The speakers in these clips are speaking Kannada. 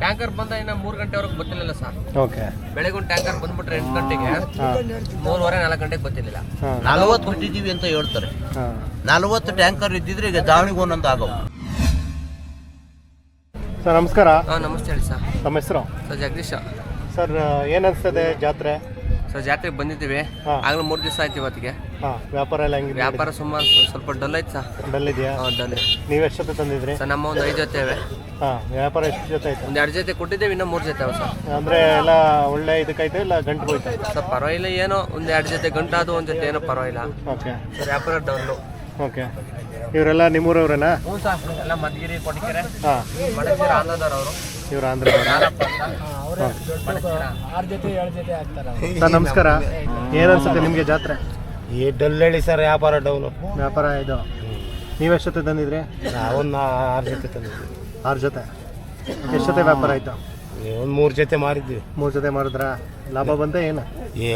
ಟ್ಯಾಂಕರ್ ಬಂದ ಇನ್ನ 3 ಗಂಟೆವರೆಗೆ ಬರ್ತಿರ್ಲಿಲ್ಲ ಸರ್. ಓಕೆ. ಬೆಳಗ್ಗೆ ಒಂದು ಟ್ಯಾಂಕರ್ ಬಂದ್ಬಿಟ್ರೆ 8 ಗಂಟೆಗೆ 3:30 4 ಗಂಟೆಗೆ ಬರ್ತಿರ್ಲಿಲ್ಲ. 40 ಬಿಟ್ಟಿದ್ದೀವಿ ಅಂತ ಹೇಳ್ತಾರೆ. 40 ಟ್ಯಾಂಕರ್ ಇದ್ದಿದ್ರೆ ಈಗ ದಾವಣಿಗೆ ಒಂದೊಂದು ಆಗವು. ಸರ್ ನಮಸ್ಕಾರ. ನಮಸ್ತೆ ಹೇಳಿ ಸರ್. ನಮ್ಮ ಹೆಸರು ಸರ್ ಜಗದೀಶ. ಸರ್ ಏನು ಅನಿಸ್ತದೆ ಜಾತ್ರೆ? ಸರ್ ಜಾತ್ರೆಗೆ ಬಂದಿದ್ದೀವಿ, ಆಗಲೂ 3 ದಿವಸ ಆಯ್ತು ಇವತ್ತಿಗೆ. ವ್ಯಾಪಾರ ಎಲ್ಲ ಹೆಂಗಿದೆ? ವ್ಯಾಪಾರ ಸುಮಾರು ಸ್ವಲ್ಪ ಡಲ್ ಐತೆ ಸರ್. ಡಲ್ ಇದೆಯಾ? ಡಲ್. ನೀವು ಎಷ್ಟು ಜೊತೆ ತಂದಿದ್ರಿ? ಸರ್ ನಮ್ಮ ಒಂದು 5 ಜೊತೆ ಇವೆ. ವ್ಯಾಪಾರ ಎಷ್ಟು ಜೊತೆ ಆಯ್ತು? ಒಂದು 2 ಜೊತೆ ಕೊಟ್ಟಿದ್ದೇವೆ, ಇನ್ನೂ 3 ಜೊತೆ ಅವ ಸರ್. ಅಂದರೆ ಎಲ್ಲ ಒಳ್ಳೆ ಇದಕ್ಕೈತೆ ಇಲ್ಲ ಗಂಟು ಹೋಯ್ತು? ಸರ್ ಪರವಾಗಿಲ್ಲ, ಏನೋ ಒಂದು 2 ಜೊತೆ ಗಂಟಾದು, ಒಂದು ಜೊತೆ ಏನೋ ಪರವಾಗಿಲ್ಲ. ಓಕೆ ಸರ್ ವ್ಯಾಪಾರ ಡಲ್ಲು. ಓಕೆ. ಇವರೆಲ್ಲ ನಿಮ್ಮೂರವ್ರೇನಾ? ಹ್ಞೂ ಸರ್, ಎಲ್ಲ ಮಧುಗಿರಿ ಕೊಟ್ಟಿಗೆರೆ. ಮಡಗೇರಿ ಆಂಧ್ರದವರು. ಇವರು ಆಂಧ್ರದವರು. ಸರ್ ನಮಸ್ಕಾರ. ಏನು ಅನ್ಸುತ್ತೆ ನಿಮಗೆ ಜಾತ್ರೆ? ಈ ಡಲ್ ಹೇಳಿ ಸರ್, ವ್ಯಾಪಾರ ಡೌನು. ವ್ಯಾಪಾರ ಇದು ನೀವೆಷ್ಟೊತ್ತೆ ತಂದಿದ್ರಿ? ನಾವೊಂದು 6 ಜೊತೆ ತಂದಿದ್ವಿ. 6 ಜೊತೆ. ಎಷ್ಟು ಜೊತೆ ವ್ಯಾಪಾರ ಆಯಿತು? ಒಂದು 3 ಜೊತೆ ಮಾರಿದ್ವಿ. 3 ಜೊತೆ ಮಾರಿದ್ರ? ಲಾಭ ಬಂತ ಏನು?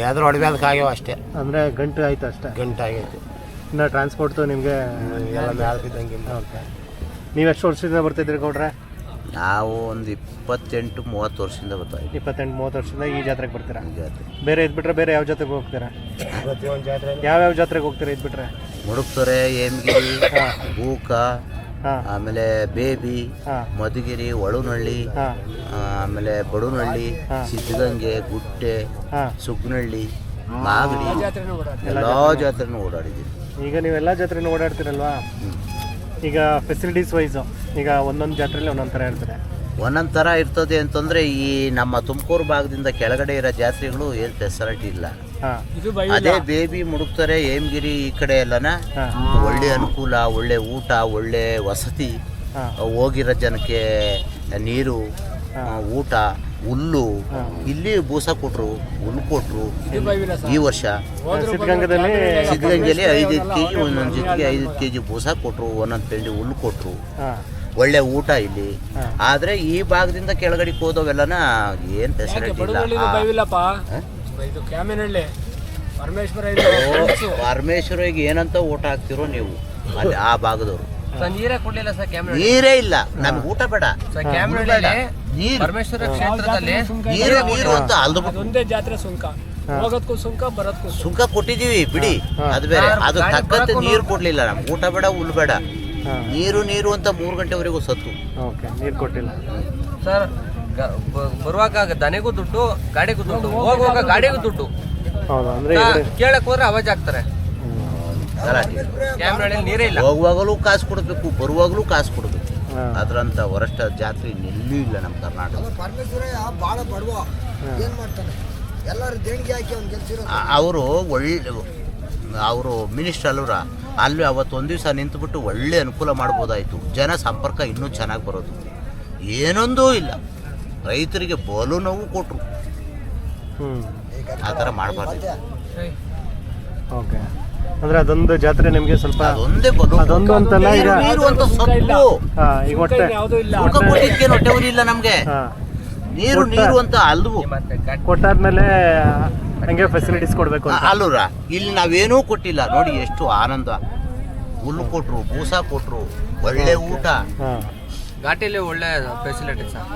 ಅದ್ರ ಹೊಡೆಯೋದಕ್ಕೆ ಆಗ್ಯಾವ ಅಷ್ಟೇ. ಅಂದರೆ ಗಂಟು ಆಯ್ತು ಅಷ್ಟೇ? ಗಂಟೆ ಆಗೈತೆ. ಇನ್ನು ಟ್ರಾನ್ಸ್ಪೋರ್ಟು ನಿಮಗೆ ಎಲ್ಲ ಮ್ಯಾಲ್ತಿದ್ದಂಗೆ. ಓಕೆ. ನೀವು ಎಷ್ಟು ವರ್ಷದಿಂದ ಬರ್ತಿದ್ರಿ ಗೌಡ್ರೆ? ನಾವು ಒಂದು 28-30 ವರ್ಷದಿಂದ ಬರ್ತಾಯಿದ್ವಿ. 28-30 ವರ್ಷದಿಂದ ಈ ಜಾತ್ರೆಗೆ ಬರ್ತೀರಾ? ಜಾತ್ರೆ ಬೇರೆ ಇದ್ಬಿಟ್ರೆ ಬೇರೆ ಯಾವ ಜಾತ್ರೆಗೆ ಹೋಗ್ತೀರಾ? ಪ್ರತಿಯೊಂದು ಜಾತ್ರೆ ಯಾವ್ಯಾವ ಜಾತ್ರೆಗೆ ಹೋಗ್ತೀರಾ ಇದ್ಬಿಟ್ರೆ? ಮುಡುಕ್ತೊರೆ, ಹೇಮಗಿರಿ, ಬೂಕ, ಆಮೇಲೆ ಬೇಬಿ, ಮಧುಗಿರಿ, ಒಳುನಹಳ್ಳಿ, ಆಮೇಲೆ ಬಡುನಹಳ್ಳಿ, ಸಿದ್ಧಗಂಗೆ, ಗುಟ್ಟೆ, ಸುಗ್ನಹಳ್ಳಿ, ಮಾಗಡಿ, ಎಲ್ಲ ಜಾತ್ರೆನೂ ಓಡಾಡಿದ್ದೀವಿ. ಈಗ ನೀವೆಲ್ಲ ಜಾತ್ರೆನೂ ಓಡಾಡ್ತೀರಲ್ವಾ? ಈಗ ಫೆಸಿಲಿಟೀಸ್ ವೈಸು ಈಗ ಒಂದೊಂದು ಜಾತ್ರೆಯಲ್ಲಿ ಒಂದೊಂದು ಥರ ಇರ್ತದೆ. ಒಂದೊಂದು ಥರ ಇರ್ತದೆ ಅಂತಂದರೆ ಈ ನಮ್ಮ ತುಮಕೂರು ಭಾಗದಿಂದ ಕೆಳಗಡೆ ಇರೋ ಜಾತ್ರೆಗಳು ಏನು ಫೆಸಿಲಿಟಿ ಇಲ್ಲ. ಅದೇ ಬೇಬಿ, ಮುಡುಕ್ತಾರೆ, ಹೇಮಗಿರಿ ಈ ಕಡೆ ಎಲ್ಲನ ಒಳ್ಳೆ ಅನುಕೂಲ, ಒಳ್ಳೆ ಊಟ, ಒಳ್ಳೆ ವಸತಿ, ಹೋಗಿರೋ ಜನಕ್ಕೆ ನೀರು, ಊಟ, ಹುಲ್ಲು. ಇಲ್ಲಿ ಬೂಸ ಕೊಟ್ಟರು, ಹುಲ್ಲು ಕೊಟ್ಟರು. ಈ ವರ್ಷ ಸಿದ್ಧಗಂಗೆಯಲ್ಲಿ 5 kg ಒಂದೊಂದು ಜೊತೆಗೆ 5 kg ಬೂಸ ಕೊಟ್ಟರು, ಒಂದೊಂದು ಪೆಂಡಿ ಹುಲ್ಲು ಕೊಟ್ಟರು. ಒಳ್ಳೆ ಊಟ ಇಲ್ಲಿ. ಆದರೆ ಈ ಭಾಗದಿಂದ ಕೆಳಗಡೆಗೆ ಹೋದವೆಲ್ಲನ ಏನು ಫೆಸಿಲಿಟಿ ಇಲ್ಲ. ಪರಮೇಶ್ವರಿಗೆ ಏನಂತ ಊಟ ಹಾಕ್ತಿರೋ ನೀವು ಅಲ್ಲಿ ಆ ಭಾಗದವರು? ನೀರೇ ಕೊಡ್ಲಿಲ್ಲ ಸರ್. ನೀರೇ ಇಲ್ಲ, ನಮ್ಗೆ ಊಟ ಬೇಡ. ಪರಮೇಶ್ವರ ಕ್ಷೇತ್ರದಲ್ಲಿ ನೀರು ಅಂತ ಒಂದೇ ಜಾತ್ರೆ ಸುಂಕ, ಹೋಗೋದಕ್ಕೂ ಸುಂಕ, ಬರೋದಕ್ಕೂ ಸುಂಕ ಕೊಟ್ಟಿದೀವಿ ಬಿಡಿ, ಅದು ಬೇರೆ. ಅದು ತಕ್ಕಂತೆ ನೀರು ಕೊಡ್ಲಿಲ್ಲ. ನಮ್ಗೆ ಊಟ ಬೇಡ, ಹುಲ್ಲು ಬೇಡ, ನೀರು ಅಂತ 3 ಗಂಟೆವರೆಗೂ ಸತ್ತು. ನೀರು ಕೊಟ್ಟಿಲ್ಲ ಸರ್. ಬರುವಾಗ ದನಿಗೂ ದುಡ್ಡು, ಗಾಡಿಗೂ ದುಡ್ಡು, ಹೋಗುವಾಗ ಗಾಡಿಗೂ ದುಡ್ಡು. ಕೇಳಕ್ ಹೋದ್ರೆ ಅವಾಜ್ ಆಗ್ತಾರೆ. ಕ್ಯಾಮ್ರಾ ನೀರೇ ಇಲ್ಲ. ಹೋಗುವಾಗಲೂ ಕಾಸು ಕೊಡಬೇಕು, ಬರುವಾಗಲೂ ಕಾಸು ಕೊಡಬೇಕು. ಅದ್ರಂತ ವರಷ್ಟ ಜಾತ್ರೆ ಇನ್ನೆಲ್ಲೂ ಇಲ್ಲ ನಮ್ಮ ಕರ್ನಾಟಕ. ಅವರು ಅವರು ಮಿನಿಸ್ಟರ್ ಅಲ್ವರ, ಅಲ್ಲಿ ಅವತ್ತೊಂದು ದಿವಸ ನಿಂತುಬಿಟ್ಟು ಒಳ್ಳೆ ಅನುಕೂಲ ಮಾಡ್ಬೋದಾಯಿತು. ಜನ ಸಂಪರ್ಕ ಇನ್ನೂ ಚೆನ್ನಾಗಿ ಬರೋದು. ಏನೊಂದೂ ಇಲ್ಲ. ರೈತರಿಗೆ ಬಲು ನೋವು ಕೊಟ್ಟರು. ಆ ಥರ ಮಾಡಬಾರ್ದು. ಓಕೆ. ಅಂದರೆ ಅದೊಂದು ಜಾತ್ರೆ ನಿಮಗೆ ಸ್ವಲ್ಪ ಅದೊಂದೇ ಬಲು. ಅದೊಂದು ಅಂತಲ್ಲ, ಈಗ ನೀರು ಅಂತ ಸೊಪ್ಪು ಈಗ ಹೊಟ್ಟೆ ಹೊಟ್ಟೆವರಿ ಇಲ್ಲ ನಮಗೆ. ನೀರು ಅಂತ ಅಲ್ವು ಕೊಟ್ಟಾದ್ಮೇಲೆ ಹಂಗೆ ಫೆಸಿಲಿಟೀಸ್ ಕೊಡಬೇಕು ಅಲ್ಲೂರ. ಇಲ್ಲಿ ನಾವೇನೂ ಕೊಟ್ಟಿಲ್ಲ. ನೋಡಿ ಎಷ್ಟು ಆನಂದ. ಹುಲ್ಲು ಕೊಟ್ರು, ಬೂಸ ಕೊಟ್ರು, ಒಳ್ಳೆ ಊಟ. ಘಾಟಿಲಿ ಒಳ್ಳೆ ಫೆಸಿಲಿಟಿ ಸರ್.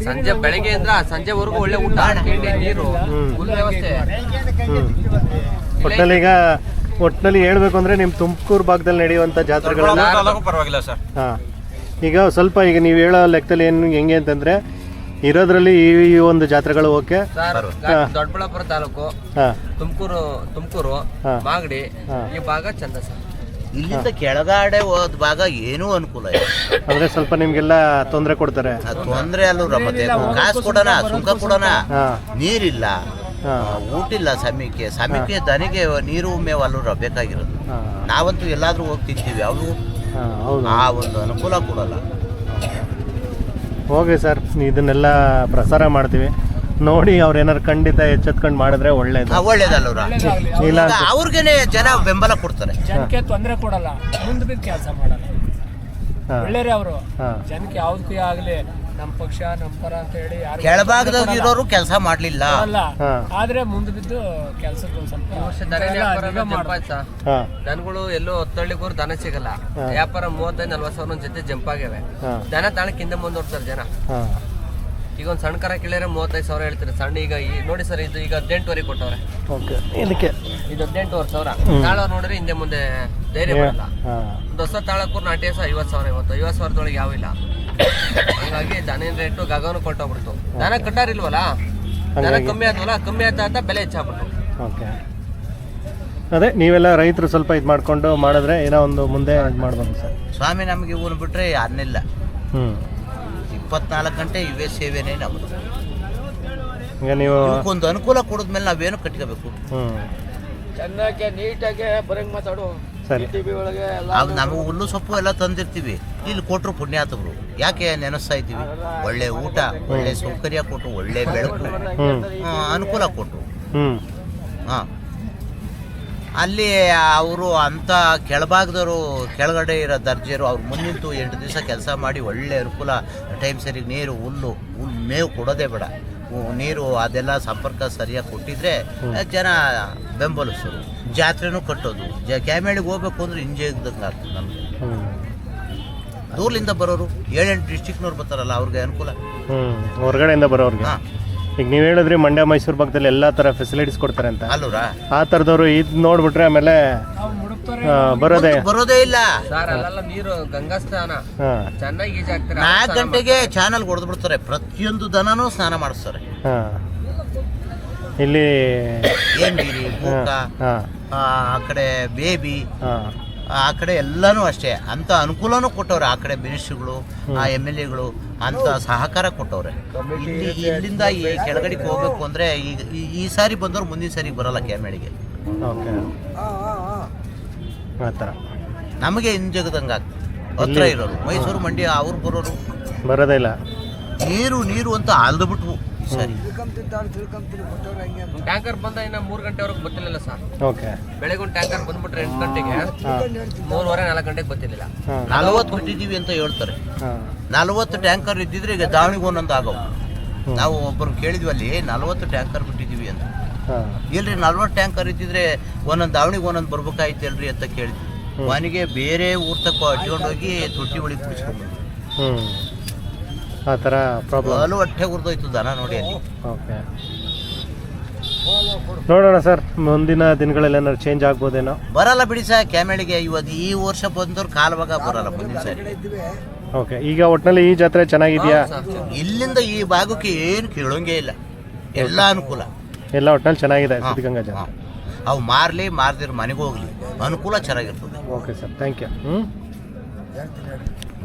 ಸಂಜೆ ಬೆಳಗ್ಗೆಯಿಂದ ಸಂಜೆವರೆಗೂ ಒಳ್ಳೆ ಊಟ, ತಿಂಡಿ, ನೀರು, ಹುಲ್ಲು ವ್ಯವಸ್ಥೆ. ಒಟ್ಟಿನಲ್ಲಿ ಈಗ ಒಟ್ಟಿನಲ್ಲಿ ಹೇಳ್ಬೇಕು ಅಂದ್ರೆ ನಿಮ್ಮ ತುಮಕೂರು ಭಾಗದಲ್ಲಿ ನಡೆಯುವಂಥ ಜಾತ್ರೆಗಳೆಲ್ಲ ಪರವಾಗಿಲ್ಲ ಸರ್. ಈಗ ಸ್ವಲ್ಪ ಈಗ ನೀವು ಹೇಳೋ ಲೆಕ್ಕದಲ್ಲಿ ಏನು ಹೆಂಗೆ ಅಂತಂದ್ರೆ ಇರೋದ್ರಲ್ಲಿ ಈ ಒಂದು ಜಾತ್ರೆಗಳು ಓಕೆ. ದೊಡ್ಡಬಳ್ಳಾಪುರ ತಾಲೂಕು, ತುಮಕೂರು, ಮಾಗಡಿ ಈ ಭಾಗ ಚಂದ ಸರ್. ಇಲ್ಲಿಂದ ಕೆಳಗಡೆ ಹೋದ ಭಾಗ ಏನೂ ಅನುಕೂಲ ಇಲ್ಲ. ಅಂದ್ರೆ ಸ್ವಲ್ಪ ನಿಮ್ಗೆಲ್ಲ ತೊಂದರೆ ಕೊಡ್ತಾರೆ. ತೊಂದರೆ ಅಲ್ಲೂರ. ಮತ್ತೆ ಕಾಸು ಕೊಡೋಣ, ಸುಂಕ ಕೊಡೋಣ, ನೀರಿಲ್ಲ, ಊಟಿಲ್ಲ. ಸಮಯಕ್ಕೆ ದನಿಗೆ ನೀರು ಮೇವು ಅಲ್ಲೂರ ಬೇಕಾಗಿರೋದು. ನಾವಂತೂ ಎಲ್ಲಾದ್ರೂ ಹೋಗಿ ತಿಂತೀವಿ, ಅವರು ಆ ಒಂದು ಅನುಕೂಲ ಕೊಡಲ್ಲ. ಹೋಗಿ ಸರ್, ಇದನ್ನೆಲ್ಲ ಪ್ರಸಾರ ಮಾಡ್ತೀವಿ ನೋಡಿ. ಅವ್ರು ಏನಾರು ಖಂಡಿತ ಎಚ್ಚೆತ್ಕೊಂಡು ಮಾಡಿದ್ರೆ ಒಳ್ಳೇದಲ್ಲವ್ರ. ಇಲ್ಲ ಅವ್ರಿಗೇನೆ ಜನ ಬೆಂಬಲ ಕೊಡ್ತಾರೆ. ಜನಕ್ಕೆ ತೊಂದರೆ ಕೊಡಲ್ಲ, ಮುಂದೆ ಬಿದ್ದು ಕೆಲಸ ಮಾಡಲ್ಲ. ಒಳ್ಳೆಯರೇ ಅವರು. ಹಾಂ ಜನಕ್ಕೆ ಯಾವ್ದಕ್ಕೂ ಆಗಲಿ ನಮ್ಮ ಪಕ್ಷ ನಮ್ಮ ಪರ ಅಂತ ಹೇಳಿ ಯಾರು ಕೆಳಭಾಗದಾಗ ಇರೋರು ಕೆಲಸ ಮಾಡಲಿಲ್ಲ. ಅಲ್ಲ, ಹಾಂ ಆದ್ರೆ ಮುಂದೆ ಬಿದ್ದು ಕೆಲ್ಸಕ್ಕೆ ಒಂದ್ ಸ್ವಲ್ಪ ಹಾಂ ದನಗಳು ಎಲ್ಲೋ ಹೊತ್ತಳ್ಳಿಗೋರು ದನ ಸಿಗಲ್ಲ. ವ್ಯಾಪಾರ 35-40 ಸಾವಿರ ಜೊತೆ ಜಂಪ್ ಆಗ್ಯಾವೆ. ದನ ತಾಣಕ್ಕೆ ಹಿಂದೆ ಮುಂದೆ ನೋಡ್ತಾರೆ ಜನ. ಹಾಂ ಈಗ ಒಂದು ಸಣ್ಣ ಕರ ಕೇಳಿದ್ರೆ 35 ಸಾವಿರ ಹೇಳ್ತಾರೆ. ಸಣ್ಣ ಈಗ ನೋಡಿ ಸರ್, ಇದು ಈಗ 18ವರೆಗೆ ಕೊಟ್ಟವ್ರೆ. ಓಕೆ ಇದಕ್ಕೆ ಇದು 18,000. ತಾಳ ನೋಡಿದ್ರೆ ಹಿಂದೆ ಮುಂದೆ ಧೈರ್ಯ ಮಾಡಲ್ಲ. ಹಾಂ ಒಂದು ಹೊಸ ತಾಳಕ್ಕೂ ನಾಟಿ ಹೊಸ 50 ಸಾವಿರ. 50 ಸಾವಿರದೊಳಗೆ ಯಾವ ಇಲ್ಲ. ಹಂಗಾಗಿ ದನಿನ ರೇಟು ಗಗನ ಕೊಟ್ಟೋಗ್ಬಿಡ್ತು. ದನ ಕಟ್ಟಾರಿಲ್ವಲ್ಲ, ದನ ಕಮ್ಮಿ ಆದ್ವಲ್ಲ, ಕಮ್ಮಿ ಆತ ಬೆಲೆ ಹೆಚ್ಚಾಗ್ಬಿಟ್ಟು. ಓಕೆ ಅದೇ ನೀವೆಲ್ಲ ರೈತರು ಸ್ವಲ್ಪ ಇದು ಮಾಡಿಕೊಂಡು ಮಾಡಿದ್ರೆ ಏನೋ ಒಂದು ಮುಂದೆ ಇದು ಮಾಡ್ಬೋದು ಸರ್. ಸ್ವಾಮಿ ನಮಗೆ ಇವನು ಬಿಟ್ಟರೆ ಅನ್ನಿಲ್ಲ. 24 ಗಂಟೆ ಇವೇ ಸೇವೆನೇ ನಮ್ಮದು. ಈಗ ನೀವು ಒಂದು ಅನುಕೂಲ ಕೊಡಿದ್ಮೇಲೆ ನಾವೇನು ಕಟ್ಕೋಬೇಕು? ಚೆನ್ನಾಗಿ ನೀಟಾಗಿ ಬರಂಗ್ ಮಾತಾಡು. ಸರಿ ಒಳಗೆ ನಮಗೆ ಹುಲ್ಲು ಸೊಪ್ಪು ಎಲ್ಲ ತಂದಿರ್ತೀವಿ. ಇಲ್ಲಿ ಕೊಟ್ಟರು ಪುಣ್ಯಾತವರು. ಯಾಕೆ ನೆನೆಸ್ತಾ ಇದ್ದೀವಿ? ಒಳ್ಳೆ ಊಟ, ಒಳ್ಳೆ ಸೌಕರ್ಯ ಕೊಟ್ಟರು, ಒಳ್ಳೆ ಬೆಳಕು, ಅನುಕೂಲ ಕೊಟ್ಟರು. ಹಾಂ, ಅಲ್ಲಿ ಅವರು ಅಂಥ ಕೆಳಭಾಗದವರು, ಕೆಳಗಡೆ ಇರೋ ದರ್ಜೆರು ಅವ್ರು ಮುಂದಿಂತು 8 ದಿವಸ ಕೆಲಸ ಮಾಡಿ ಒಳ್ಳೆ ಅನುಕೂಲ, ಟೈಮ್ ಸರಿಗೆ ನೀರು, ಹುಲ್ಲು ಮೇವು ಕೊಡೋದೇ ಬೇಡ, ನೀರು ಅದೆಲ್ಲ ಸಂಪರ್ಕ ಸರಿಯಾಗಿ ಕೊಟ್ಟಿದ್ರೆ ಜನ ಬೆಂಬಲಿಸೋರು. ಜಾತ್ರೆನೂ ಕಟ್ಟೋದು. ಕ್ಯಾಮೇಳಿಗೆ ಹೋಗ್ಬೇಕು ಅಂದ್ರೆ ಇಂಜೆಗ್ದಂಗೆ ಆಗ್ತದೆ ನಮಗೆ. ದೂರದಿಂದ ಬರೋರು 7-8 ಡಿಸ್ಟಿಕ್ನವ್ರು ಬರ್ತಾರಲ್ಲ, ಅವ್ರಿಗೆ ಅನುಕೂಲ. ಹೊರಗಡೆಯಿಂದ ಬರೋರಿಗೆ. ಹಾಂ, ಈಗ ನೀವು ಹೇಳಿದ್ರಿ ಮಂಡ್ಯ ಮೈಸೂರು ಭಾಗದಲ್ಲಿ ಎಲ್ಲ ಥರ ಫೆಸಿಲಿಟೀಸ್ ಕೊಡ್ತಾರೆ ಅಂತ. ಅಲ್ಲೂರಾ? ಆ ಥರದವ್ರು ಇದು ನೋಡ್ಬಿಟ್ರೆ ಆಮೇಲೆ ಬರೋದೇ ಇಲ್ಲ ಸರ್. ಅಲ್ಲೆಲ್ಲ ನೀರು ಗಂಗಾ ಸ್ನಾನ ಹಾಂ ಚೆನ್ನಾಗಿ ಈಜಾಗ್ತಾರೆ. 4 ಗಂಟೆಗೆ ಚಾನಲ್ ಹೊಡೆದು ಬಿಡ್ತಾರೆ. ಪ್ರತಿಯೊಂದು ದನನೂ ಸ್ನಾನ ಮಾಡಿಸ್ತಾರೆ. ಹಾಂ ಇಲ್ಲಿ ಏನ್ಗಿರಿ, ಮೂಕ, ಹಾಂ ಆ ಕಡೆ ಬೇಬಿ, ಹಾಂ ಆ ಕಡೆ ಎಲ್ಲನೂ ಅಷ್ಟೇ. ಅಂಥ ಅನುಕೂಲನೂ ಕೊಟ್ಟವ್ರೆ. ಆ ಕಡೆ ಮಿನಿಸ್ಟ್ರುಗಳು, ಆ MLAಗಳು ಅಂಥ ಸಹಕಾರ ಕೊಟ್ಟವ್ರೆ. ಇಲ್ಲಿಂದ ಈ ಕೆಳಗಡೆಗೆ ಹೋಗ್ಬೇಕು ಅಂದರೆ ಈಗ ಈ ಸಾರಿ ಬಂದವ್ರು ಮುಂದಿನ ಸಾರಿಗೆ ಬರಲ್ಲ ಕ್ಯಾಮೇಳಿಗೆ. ಓಕೆ ಆ ಥರ ನಮಗೆ ಹಿಂಜಗದಂಗೆ ಆಗ್ತದೆ. ಹತ್ರ ಇರೋರು ಮೈಸೂರು, ಮಂಡ್ಯ ಅವ್ರು ಬರೋರು ಬರೋದೇ ಇಲ್ಲ. ನೀರು ಅಂತ ಅಲ್ದ್ಬಿಟ್ವು ಈ ಸಾರಿ. ಟ್ಯಾಂಕರ್ ಬಂದ ಇನ್ನ 3 ಗಂಟೆವರೆಗೆ ಗೊತ್ತಿರಲಿಲ್ಲ ಸರ್. ಓಕೆ ಬೆಳಗ್ಗೆ ಒಂದು ಟ್ಯಾಂಕರ್ ಬಂದ್ಬಿಟ್ರೆ 8 ಗಂಟೆಗೆ 3:30-4 ಗಂಟೆಗೆ ಗೊತ್ತಿರಲಿಲ್ಲ. 40 ಬಿಟ್ಟಿದ್ದೀವಿ ಅಂತ ಹೇಳ್ತಾರೆ. 40 ಟ್ಯಾಂಕರ್ ಇದ್ದಿದ್ರೆ ಈಗ ದಾವಣಿಗೆ ಒಂದೊಂದು ಆಗವು. ನಾವು ಒಬ್ಬರು ಕೇಳಿದ್ವಿ ಅಲ್ಲಿ 40 ಟ್ಯಾಂಕರ್ ಬಿಟ್ಟಿದ್ದೀವಿ ಅಂತ. ಇಲ್ರಿ 40 ಟ್ಯಾಂಕರ್ ಇದ್ದಿದ್ರೆ ಒಂದೊಂದು ದಾವಣಿಗೆ ಒಂದೊಂದು ಬರ್ಬೇಕಾಯ್ತಲ್ರಿ ಅಂತ ಕೇಳಿದ್ವಿ. ಮನೆಗೆ ಬೇರೆ ಊರ್ ತಕ್ಕ ಅಟ್ಕೊಂಡೋಗಿ ತೊಟ್ಟಿ ಒಳಗೆ ಕುಡಿಸ್ಕೊಂಡ್ಬಂದ್ವಿ. ಆ ಥರ ಪ್ರಾಬ್ಲಮ್. ಹಾಲು ಹೊಟ್ಟೆ ಉರ್ದೋಯ್ತು ದನ ನೋಡಿ ಅಲ್ಲಿ. ಓಕೆ ನೋಡೋಣ ಸರ್, ಮುಂದಿನ ದಿನಗಳಲ್ಲಿ ಏನಾದ್ರು ಚೇಂಜ್ ಆಗ್ಬೋದೇನೋ. ಬರಲ್ಲ ಬಿಡಿ ಸರ್ ಕ್ಯಾಮೇಳಿಗೆ. ಇವತ್ತು ಈ ವರ್ಷ ಬಂದವ್ರು ಕಾಲವಾಗ ಬರಲ್ಲ ಮುಂದಿನ ಸಾರಿ. ಓಕೆ ಈಗ ಒಟ್ಟಿನಲ್ಲಿ ಈ ಜಾತ್ರೆ ಚೆನ್ನಾಗಿದೆಯಾ? ಇಲ್ಲಿಂದ ಈ ಭಾಗಕ್ಕೆ ಏನು ಕೇಳೋಂಗೇ ಇಲ್ಲ. ಎಲ್ಲ ಅನುಕೂಲ, ಎಲ್ಲ ಒಟ್ಟಿನಲ್ಲಿ ಚೆನ್ನಾಗಿದೆ ಸಿದ್ಧಗಂಗಾ ಜಾತ್ರೆ. ಅವು ಮಾರ್ದಿರ ಮನೆಗೆ ಹೋಗ್ಲಿ, ಅನುಕೂಲ ಚೆನ್ನಾಗಿರ್ತದೆ. Okay sir, thank you.